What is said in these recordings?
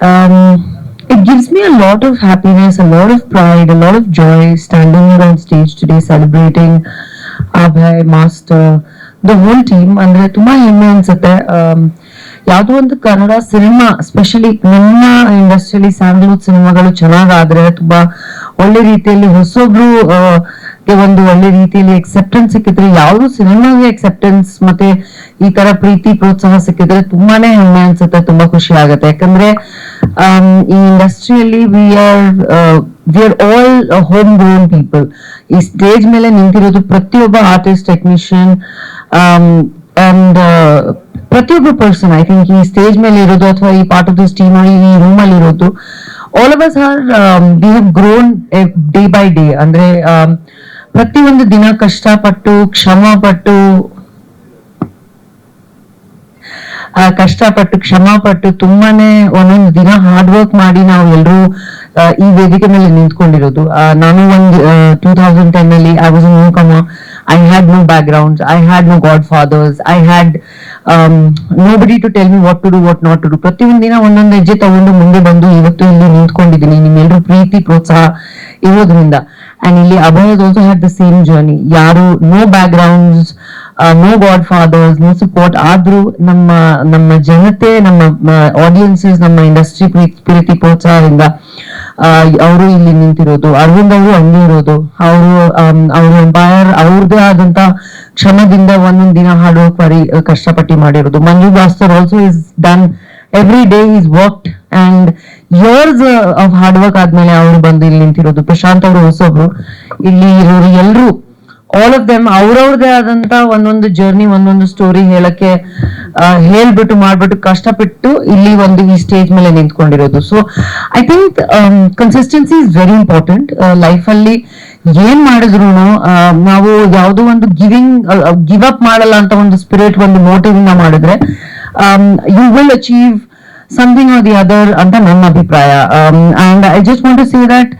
It gives me a lot of happiness, a lot of pride, a lot of joy standing here on stage today celebrating Abhay, Master, the whole team. ಅಂದ್ರೆ ತುಂಬಾ ಹೆಮ್ಮೆ ಅನ್ಸುತ್ತೆ. ಯಾವುದೋ ಒಂದು Kannada cinema specially ನಮ್ಮ ಇಂಡಸ್ಟ್ರಿಯಲ್ಲಿ Sandalwood ಸಿನಿಮಾಗಳು ಚೆನ್ನಾಗಾದ್ರೆ ತುಂಬಾ ಒಳ್ಳೆ ರೀತಿಯಲ್ಲಿ ಹೊಸೊಬ್ರು ಒಂದು ಒಳ್ಳೆ ರೀತಿಯಲ್ಲಿ ಎಕ್ಸೆಪ್ಟೆನ್ಸ್ ಸಿಕ್ಕಿದ್ರೆ, ಯಾವ್ದು ಸಿನಿಮಾಗೆ ಎಕ್ಸೆಪ್ಟೆನ್ಸ್ ಮತ್ತೆ ಈ ತರ ಪ್ರೀತಿ ಪ್ರೋತ್ಸಾಹ ಸಿಕ್ಕಿದ್ರೆ ತುಂಬಾನೇ ಹೆಮ್ಮೆ ಅನ್ಸುತ್ತೆ, ತುಂಬಾ ಖುಷಿ ಆಗುತ್ತೆ. ಯಾಕಂದ್ರೆ ಈ ಇಂಡಸ್ಟ್ರಿಯಲ್ಲಿ we are all home grown people. ಈ ಸ್ಟೇಜ್ ಮೇಲೆ ನಿಂತಿರೋದು ಪ್ರತಿಯೊಬ್ಬ ಆರ್ಟಿಸ್ಟ್, ಟೆಕ್ನಿಷಿಯನ್ ಅಂಡ್ ಪ್ರತಿಯೊಬ್ಬ ಪರ್ಸನ್, ಐ ಥಿಂಕ್ ಈ ಸ್ಟೇಜ್ ಮೇಲೆ ಇರೋದು ಅಥವಾ ಈ ಪಾರ್ಟ್ ಆಫ್ ದಿಸ್ ಟೀಮ್ ಈ ರೂಮ್ ಅಲ್ಲಿ ಇರೋದು, all of us are we have grown day by day. ಅಂದ್ರೆ ಪ್ರತಿಯೊಂದು ದಿನ ಕಷ್ಟಪಟ್ಟು ಕ್ಷಮ ಪಟ್ಟು ತುಂಬಾನೇ ಒಂದೊಂದು ದಿನ ಹಾರ್ಡ್ ವರ್ಕ್ ಮಾಡಿ ನಾವು ಎಲ್ಲರೂ ಈ ವೇದಿಕೆ ಮೇಲೆ ನಿಂತ್ಕೊಂಡಿರೋದು. ನಾನು ಒಂದು 2010 ಅಲ್ಲಿ I was a new Qamar. I had no backgrounds, I had no godfathers, I had nobody to tell me what to do, what not to do. ಪ್ರತಿಯೊಂದು ದಿನ ಒಂದೊಂದು ಹೆಜ್ಜೆ ತಗೊಂಡು ಮುಂದೆ ಬಂದು ಇವತ್ತು ಇಲ್ಲಿ ನಿಂತ್ಕೊಂಡಿದ್ದೀನಿ ನಿಮ್ಮೆಲ್ಲರೂ ಪ್ರೀತಿ ಪ್ರೋತ್ಸಾಹ ಇರೋದ್ರಿಂದ. ಅಂಡ್ ಇಲ್ಲಿ Abhay has also had the same journey. ಯಾರು no backgrounds, no godfathers, no support, ಆದ್ರೂ ನಮ್ಮ ಜನತೆ, ನಮ್ಮ ಆಡಿಯನ್ಸಸ್, ನಮ್ಮ ಇಂಡಸ್ಟ್ರಿ ಪ್ರೀತಿ ಪ್ರೋತ್ಸಾಹದಿಂದ ಅವರು ಇಲ್ಲಿ ನಿಂತಿರೋದು. ಅರವಿಂದ್ ಅವರು ಹಂಗೆ ಇರೋದು, ಅವರು ಎಂಪೈರ್ ಅವ್ರದೇ ಆದಂತ ಕ್ಷಮದಿಂದ ಒಂದೊಂದ್ ದಿನ ಹಾರ್ಡ್ ವರ್ಕ್ ಮಾಡಿ ಕಷ್ಟಪಟ್ಟು ಮಾಡಿರೋದು. Manju Bhaskar also is done every day is worked and years of hard work ಆದ್ಮೇಲೆ ಅವರು ಬಂದು ಇಲ್ಲಿ ನಿಂತಿರೋದು. ಪ್ರಶಾಂತ್ ಅವರು ಹೊಸಬ್ರು, ಇಲ್ಲಿ ಇರೋರು ಎಲ್ರು ಆಲ್ ಆಫ್ ದೆಮ್ ಅವ್ರವ್ರದೇ ಆದಂತ ಒಂದೊಂದು ಜರ್ನಿ, ಒಂದೊಂದು ಸ್ಟೋರಿ ಹೇಳಕ್ಕೆ ಹೇಳ್ಬಿಟ್ಟು ಮಾಡ್ಬಿಟ್ಟು ಕಷ್ಟಪಟ್ಟು ಇಲ್ಲಿ ಒಂದು ಈ ಸ್ಟೇಜ್ ಮೇಲೆ ನಿಂತ್ಕೊಂಡಿರೋದು. So I think consistency is very important life ಅಲ್ಲಿ. ಏನ್ ಮಾಡಿದ್ರು ನಾವು ಯಾವುದೋ ಒಂದು ಗಿವ್ ಅಪ್ ಮಾಡಲ್ಲ ಅಂತ ಒಂದು ಸ್ಪಿರಿಟ್, ಒಂದು ಮೋಟಿವ್ ಇಂದ ಮಾಡಿದ್ರೆ you will achieve something or the other ಅಂತ ನನ್ನ ಅಭಿಪ್ರಾಯ. And I just want to say that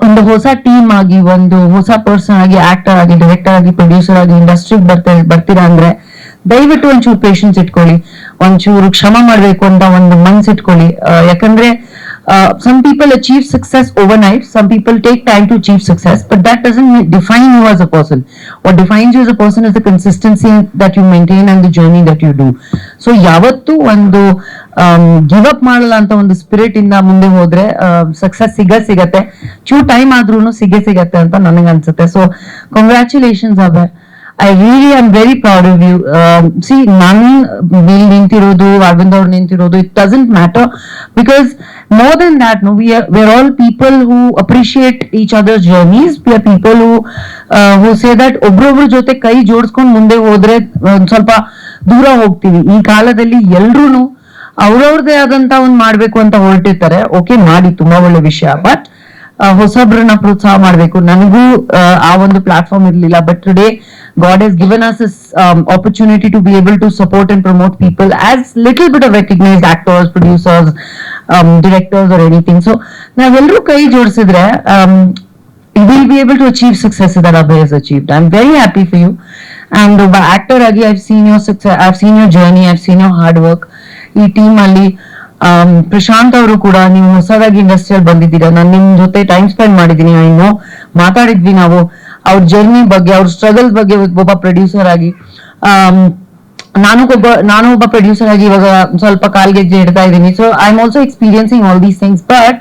ಒಂದು ಹೊಸ ಟೀಮ್ ಆಗಿ, ಒಂದು ಹೊಸ ಪರ್ಸನ್ ಆಗಿ, ಆಕ್ಟರ್ ಆಗಿ, ಡೈರೆಕ್ಟರ್ ಆಗಿ, ಪ್ರೊಡ್ಯೂಸರ್ ಆಗಿ ಇಂಡಸ್ಟ್ರಿಗೆ ಬರ್ತೀರಾ ಅಂದ್ರೆ ದಯವಿಟ್ಟು ಒಂಚೂರು ಪೇಷನ್ಸ್ ಇಟ್ಕೊಳ್ಳಿ, ಒಂಚೂರು ಕ್ಷಮ ಮಾಡ್ಬೇಕು ಅಂತ ಒಂದು ಮನ್ಸ್ ಇಟ್ಕೊಳ್ಳಿ. ಯಾಕಂದ್ರೆ some people achieve success overnight, some people take time to achieve success, but that doesn't define you as a person. What defines you as a person is the consistency that you maintain and the journey that you do. So ಯಾವತ್ತು ಒಂದು give up ಮಾಡಲ್ಲ ಅಂತ ಒಂದು spirit ಇಂದ ಮುಂದೆ ಹೋದ್ರೆ success ಸಿಗತ್ತೆ, ಚೂ time ಆದ್ರೂ ಸಿಗತ್ತೆ ಅಂತ ನನಗೆ ಅನ್ಸುತ್ತೆ. So congratulations Abhay, I really am very proud of you. See, ನಾನು ನಿಂತಿರೋದು, ಅರವಿಂದ್ ಅವ್ರು ನಿಂತಿರೋದು, it doesn't matter, because more than that, no, we're all people who appreciate each other's journeys. We are people who say that ಒಬ್ರೊಬ್ರ ಜೊತೆ ಕೈ ಜೋಡಿಸ್ಕೊಂಡು ಮುಂದೆ ಹೋದ್ರೆ ಒಂದ್ ಸ್ವಲ್ಪ ದೂರ ಹೋಗ್ತೀವಿ. ಈ ಕಾಲದಲ್ಲಿ ಎಲ್ರು ಅವ್ರವ್ರದೇ ಆದಂತ ಒಂದ್ ಮಾಡ್ಬೇಕು ಅಂತ ಹೊರಟಿರ್ತಾರೆ. ಓಕೆ, ಮಾಡಿ, ತುಂಬಾ ಒಳ್ಳೆ ವಿಷಯ. ಬಟ್ ಹೊಸಬ್ರನ್ನ ಪ್ರೋತ್ಸಾಹ ಮಾಡ್ಬೇಕು. ನನಗೂ ಆ ಒಂದು ಪ್ಲಾಟ್ಫಾರ್ಮ್ ಇರ್ಲಿಲ್ಲ, but today God has given us this opportunity to be able to support and promote people as little bit of recognized actors, producers, directors or anything. So navelleru kai jodisidre we will be able to achieve success that Abhay has achieved. I'm very happy for you. And by actor agi, I've seen your success, I've seen your journey, I've seen your hard work. Ee team alli Prashanth ಅವರು ಕೂಡ ನೀವು ಹೊಸದಾಗಿ ಇಂಡಸ್ಟ್ರಿಯಲ್ಲಿ ಬಂದಿದ್ದೀರಾ. ನಾನು ನಿಮ್ ಜೊತೆ time spend ಮಾಡಿದ್ದೀನಿ, ಇನ್ನು ಮಾತಾಡಿದ್ವಿ ನಾವು ಅವ್ರ ಜರ್ನಿ ಬಗ್ಗೆ, ಅವ್ರ ಸ್ಟ್ರಗಲ್ಸ್ ಬಗ್ಗೆ. ಒಬ್ಬ ಪ್ರೊಡ್ಯೂಸರ್ ಆಗಿ ನಾನು ಒಬ್ಬ ಪ್ರೊಡ್ಯೂಸರ್ ಆಗಿ ಇವಾಗ ಸ್ವಲ್ಪ ಕಾಲ್ಗೆಜ್ಜೆ ಇಡ್ತಾ ಇದ್ದೀನಿ. So I am also experiencing all these things. But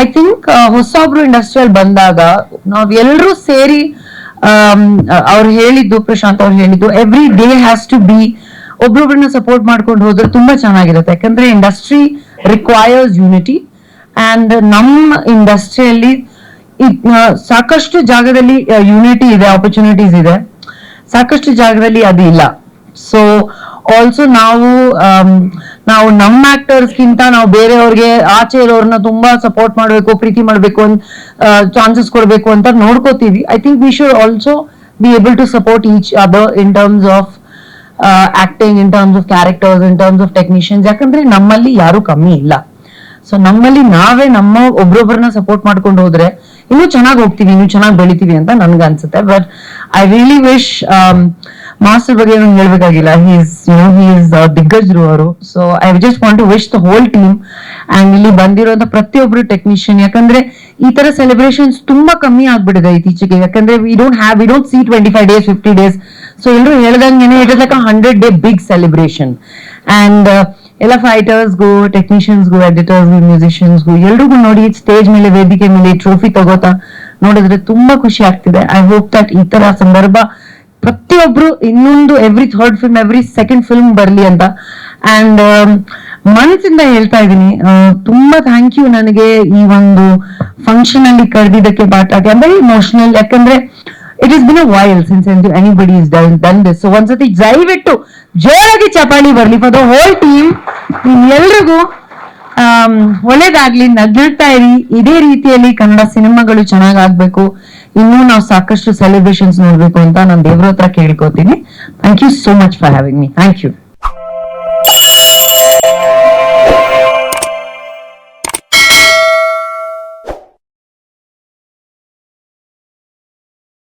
I think ಹೊಸೊಬ್ರು ಇಂಡಸ್ಟ್ರಿಯಲ್ಲಿ ಬಂದಾಗ ನಾವ್ ಎಲ್ಲರೂ ಸೇರಿ ಅವ್ರು ಹೇಳಿದ್ದು, ಪ್ರಶಾಂತ್ ಅವ್ರು ಹೇಳಿದ್ದು, every day has to be ಒಬ್ರೊಬ್ರನ್ನ ಸಪೋರ್ಟ್ ಮಾಡ್ಕೊಂಡು ಹೋದ್ರೆ ತುಂಬಾ ಚೆನ್ನಾಗಿರುತ್ತೆ. ಯಾಕಂದ್ರೆ ಇಂಡಸ್ಟ್ರಿ ರಿಕ್ವೈರ್ಸ್ ಯೂನಿಟಿ, ಅಂಡ್ ನಮ್ಮ ಇಂಡಸ್ಟ್ರಿಯಲ್ಲಿ ಸಾಕಷ್ಟು ಜಾಗದಲ್ಲಿ ಯೂನಿಟಿ ಇದೆ, ಆಪರ್ಚುನಿಟೀಸ್ ಇದೆ, ಸಾಕಷ್ಟು ಜಾಗದಲ್ಲಿ ಅದು ಇಲ್ಲ. ಸೊ ಆಲ್ಸೋ ನಾವು ನಮ್ಮ ಆಕ್ಟರ್ಸ್ಗಿಂತ ನಾವು ಬೇರೆಯವ್ರಿಗೆ, ಆಚೆ ಇರೋರ್ನ ತುಂಬಾ ಸಪೋರ್ಟ್ ಮಾಡ್ಬೇಕು, ಪ್ರೀತಿ ಮಾಡ್ಬೇಕು, ಚಾನ್ಸಸ್ ಕೊಡ್ಬೇಕು ಅಂತ ನೋಡ್ಕೋತೀವಿ. I think we should also be able to support each other in terms of acting, in terms of characters, in terms of technicians. ಯಾಕಂದ್ರೆ ನಮ್ಮಲ್ಲಿ ಯಾರು ಕಮ್ಮಿ ಇಲ್ಲ. ಸೊ ನಮ್ಮಲ್ಲಿ ನಾವೇ ನಮ್ಮ ಒಬ್ರೊಬ್ಬರನ್ನ ಸಪೋರ್ಟ್ ಮಾಡ್ಕೊಂಡು ಹೋದ್ರೆ ಇನ್ನೂ ಚೆನ್ನಾಗಿ ಹೋಗ್ತೀವಿ, ಇನ್ನೂ ಚೆನ್ನಾಗಿ ಬೆಳಿತೀವಿ ಅಂತ ನನ್ಗೆ ಅನ್ಸುತ್ತೆ. But I really wish master ಬಗ್ಗೆ ಏನು ಹೇಳ್ಬೇಕಾಗಿಲ್ಲ, ಹೀಸ್ ದಿಗ್ಗಜರು ಅವರು. So I just want to wish the whole team and ಇಲ್ಲಿ ಬಂದಿರುವಂತ ಪ್ರತಿಯೊಬ್ರು ಟೆಕ್ನಿಷಿಯನ್, ಯಾಕಂದ್ರೆ ಈ ತರ ಸೆಲೆಬ್ರೇಷನ್ಸ್ ತುಂಬಾ ಕಮ್ಮಿ ಆಗ್ಬಿಟ್ಟಿದೆ ಇತ್ತೀಚೆಗೆ. ಯಾಕಂದ್ರೆ we don't see 25 days 50 days. So ಎಲ್ಲರೂ ಹೇಳ್ದಂಗೆನೆ it is like 100-day big celebration. And ಎಲ್ಲ ಫೈಟರ್ಸ್ಗೂ, ಟೆಕ್ನಿಷಿಯನ್ಸ್ಗೂ, ಎಡಿಟರ್ಸ್ಗೂ, ಮ್ಯೂಸಿಷಿಯನ್ಸ್ಗೂ ಎಲ್ರಿಗೂ ನೋಡಿ ಸ್ಟೇಜ್ ಮೇಲೆ, ವೇದಿಕೆ ಮೇಲೆ ಟ್ರೋಫಿ ತಗೋತಾ ನೋಡಿದ್ರೆ ತುಂಬಾ ಖುಷಿ ಆಗ್ತಿದೆ. ಐ ಹೋಪ್ ದಟ್ ಈ ತರ ಸಂದರ್ಭ ಪ್ರತಿಯೊಬ್ರು ಇನ್ನೊಂದು every third film, every second film ಬರ್ಲಿ ಅಂತ. ಅಂಡ್ ಮನಸ್ಸಿಂದ ಹೇಳ್ತಾ ಇದೀನಿ, ತುಂಬಾ ಥ್ಯಾಂಕ್ ಯು ನನಗೆ ಈ ಒಂದು ಫಂಕ್ಷನ್ ಅಲ್ಲಿ ಕರೆದಿದ್ದಕ್ಕೆ. But I am very emotional, ಯಾಕಂದ್ರೆ it is been a while since anybody is done this. So ಒಂದ್ಸತಿ ದಯವಿಟ್ಟು ಜೋರಾಗಿ ಚಪಾಳಿ ಬರ್ಲಿ ಫಾರ್ ದ ಹೋಲ್ ಟೀಮ್. ಎಲ್ರಿಗೂ ಒಳ್ಳೇದಾಗ್ಲಿ, ನಗ್ನಾಡ್ತಾ ಇರಿ. ಇದೇ ರೀತಿಯಲ್ಲಿ ಕನ್ನಡ ಸಿನಿಮಾಗಳು ಚೆನ್ನಾಗಾಗ್ಬೇಕು, ಇನ್ನೂ ನಾವು ಸಾಕಷ್ಟು ಸೆಲೆಬ್ರೇಷನ್ಸ್ ನೋಡ್ಬೇಕು ಅಂತ ನಾನು ದೇವ್ರ ಹತ್ರ ಕೇಳ್ಕೊತೀನಿ. Thank you so much for having me. Thank you.